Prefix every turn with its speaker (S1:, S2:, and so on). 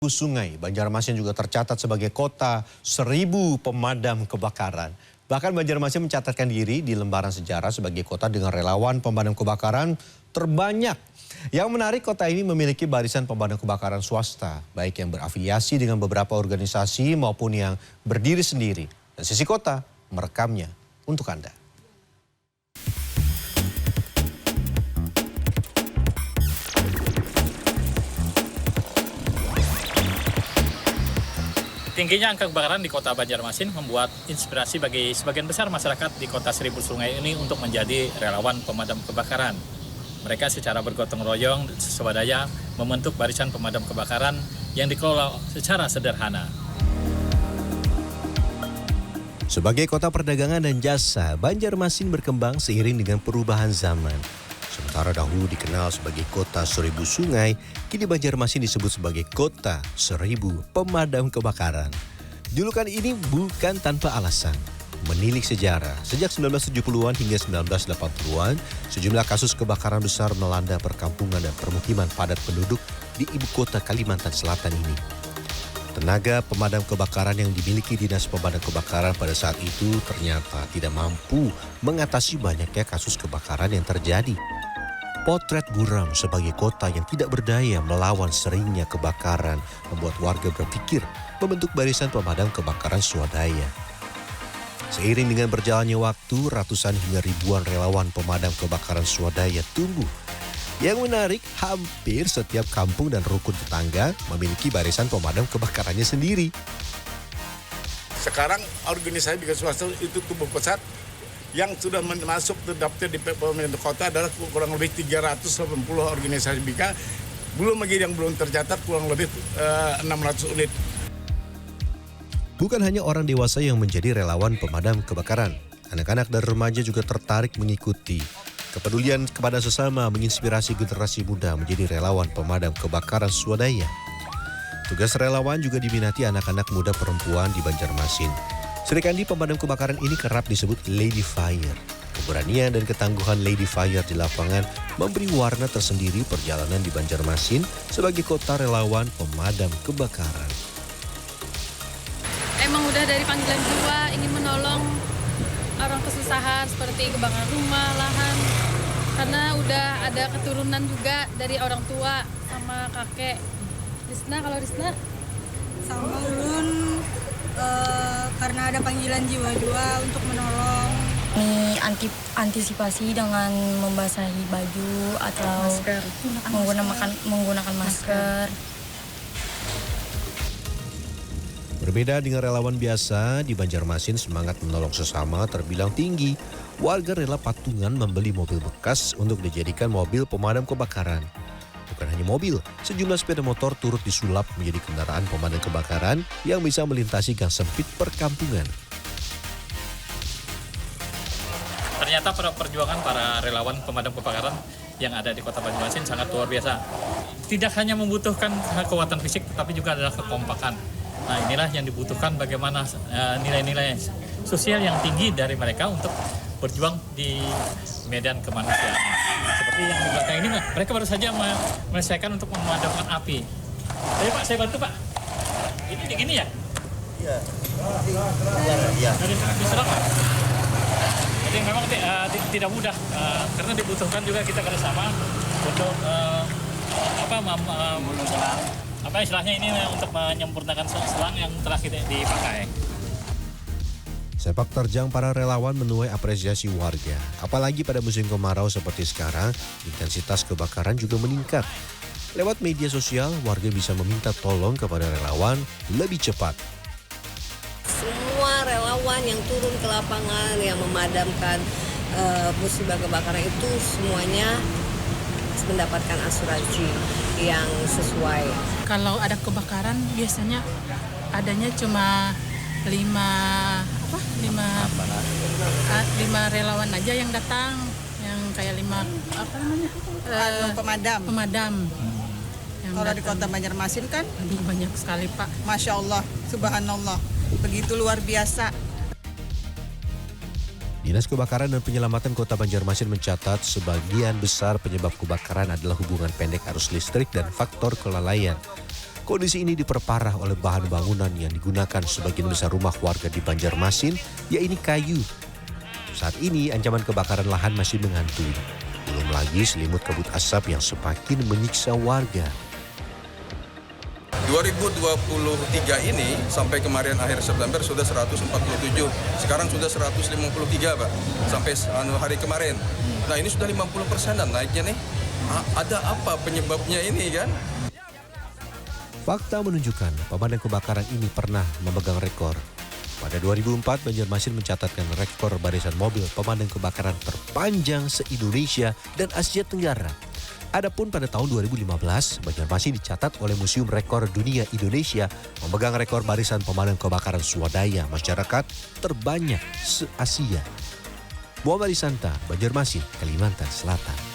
S1: Sungai, Banjarmasin juga tercatat sebagai kota 1000 pemadam kebakaran. Bahkan Banjarmasin mencatatkan diri di lembaran sejarah sebagai kota dengan relawan pemadam kebakaran terbanyak. Yang menarik, kota ini memiliki barisan pemadam kebakaran swasta, baik yang berafiliasi dengan beberapa organisasi maupun yang berdiri sendiri. Dan Sisi Kota merekamnya untuk Anda.
S2: Tingginya angka kebakaran di kota Banjarmasin membuat inspirasi bagi sebagian besar masyarakat di kota 1000 Sungai ini untuk menjadi relawan pemadam kebakaran. Mereka secara bergotong royong swadaya membentuk barisan pemadam kebakaran yang dikelola secara sederhana.
S1: Sebagai kota perdagangan dan jasa, Banjarmasin berkembang seiring dengan perubahan zaman. Sementara dahulu dikenal sebagai kota 1000 sungai, kini Banjarmasin disebut sebagai kota 1000 pemadam kebakaran. Julukan ini bukan tanpa alasan. Menilik sejarah, sejak 1970-an hingga 1980-an, sejumlah kasus kebakaran besar melanda perkampungan dan permukiman padat penduduk di ibu kota Kalimantan Selatan ini. Tenaga pemadam kebakaran yang dimiliki Dinas Pemadam Kebakaran pada saat itu ternyata tidak mampu mengatasi banyaknya kasus kebakaran yang terjadi. Potret buram sebagai kota yang tidak berdaya melawan seringnya kebakaran membuat warga berpikir membentuk barisan pemadam kebakaran swadaya. Seiring dengan berjalannya waktu, ratusan hingga ribuan relawan pemadam kebakaran swadaya tumbuh. Yang menarik, hampir setiap kampung dan rukun tetangga memiliki barisan pemadam kebakarannya sendiri.
S3: Sekarang organisasi bikin swasta itu tumbuh pesat. Yang sudah masuk terdaftar di pemerintah kota adalah kurang lebih 380 organisasi BK. Belum lagi yang belum tercatat kurang lebih 600 unit.
S1: Bukan hanya orang dewasa yang menjadi relawan pemadam kebakaran. Anak-anak dan remaja juga tertarik mengikuti. Kepedulian kepada sesama menginspirasi generasi muda menjadi relawan pemadam kebakaran swadaya. Tugas relawan juga diminati anak-anak muda perempuan di Banjarmasin. Serikandi pemadam kebakaran ini kerap disebut Lady Fire. Keberanian dan ketangguhan Lady Fire di lapangan memberi warna tersendiri perjalanan di Banjarmasin sebagai kota relawan pemadam kebakaran.
S4: Emang udah dari panggilan jiwa ingin menolong orang kesusahan seperti kebakaran rumah, lahan. Karena udah ada keturunan juga dari orang tua sama kakek. Risna, kalau Risna?
S5: Sama ulun karena ada panggilan jiwa juga untuk menolong.
S6: Ini antisipasi dengan membasahi baju atau menggunakan masker.
S1: Berbeda dengan relawan biasa, di Banjarmasin semangat menolong sesama terbilang tinggi. Warga rela patungan membeli mobil bekas untuk dijadikan mobil pemadam kebakaran. Bukan hanya mobil, sejumlah sepeda motor turut disulap menjadi kendaraan pemadam kebakaran yang bisa melintasi gang sempit perkampungan.
S2: Ternyata perjuangan para relawan pemadam kebakaran yang ada di kota Banjarmasin sangat luar biasa. Tidak hanya membutuhkan kekuatan fisik, tetapi juga adalah kekompakan. Nah, inilah yang dibutuhkan, bagaimana nilai-nilai sosial yang tinggi dari mereka untuk berjuang di medan kemanusiaan. Seperti yang di belakang ini, mereka baru saja menyelesaikan untuk memadamkan api. Ayo Pak, saya bantu Pak. Ini gini ya? Iya. Dari diserang Pak. Jadi memang tidak mudah, karena dibutuhkan juga kita kerjasama untuk apa istilahnya ini untuk menyempurnakan selang yang telah kita dipakai.
S1: Sepak terjang para relawan menuai apresiasi warga. Apalagi pada musim kemarau seperti sekarang, intensitas kebakaran juga meningkat. Lewat media sosial, warga bisa meminta tolong kepada relawan lebih cepat.
S7: Semua relawan yang turun ke lapangan, yang memadamkan musibah kebakaran itu semuanya mendapatkan asuransi yang sesuai.
S4: Kalau ada kebakaran biasanya adanya cuma 5 relawan aja yang datang, yang kayak 5 pemadam.
S5: Kalau di kota Banjarmasin kan
S4: Banyak sekali Pak.
S5: Masya Allah, Subhanallah, begitu luar biasa.
S1: Dinas Kebakaran dan Penyelamatan Kota Banjarmasin mencatat sebagian besar penyebab kebakaran adalah hubungan pendek arus listrik dan faktor kelalaian. Kondisi ini diperparah oleh bahan bangunan yang digunakan sebagian besar rumah warga di Banjarmasin, yaitu kayu. Saat ini ancaman kebakaran lahan masih menghantui. Belum lagi selimut kabut asap yang semakin menyiksa warga.
S8: 2023 ini sampai kemarin akhir September sudah 147, sekarang sudah 153 Pak, sampai hari kemarin. Nah ini sudah 50%-an naiknya nih. Ada apa penyebabnya ini kan?
S1: Fakta menunjukkan pemadam kebakaran ini pernah memegang rekor. Pada 2004, Banjarmasin mencatatkan rekor barisan mobil pemadam kebakaran terpanjang se-Indonesia dan Asia Tenggara. Adapun pada tahun 2015, Banjarmasin dicatat oleh Museum Rekor Dunia Indonesia memegang rekor barisan pemadam kebakaran swadaya masyarakat terbanyak se-Asia. Muhammad Isanta, Banjarmasin, Kalimantan Selatan.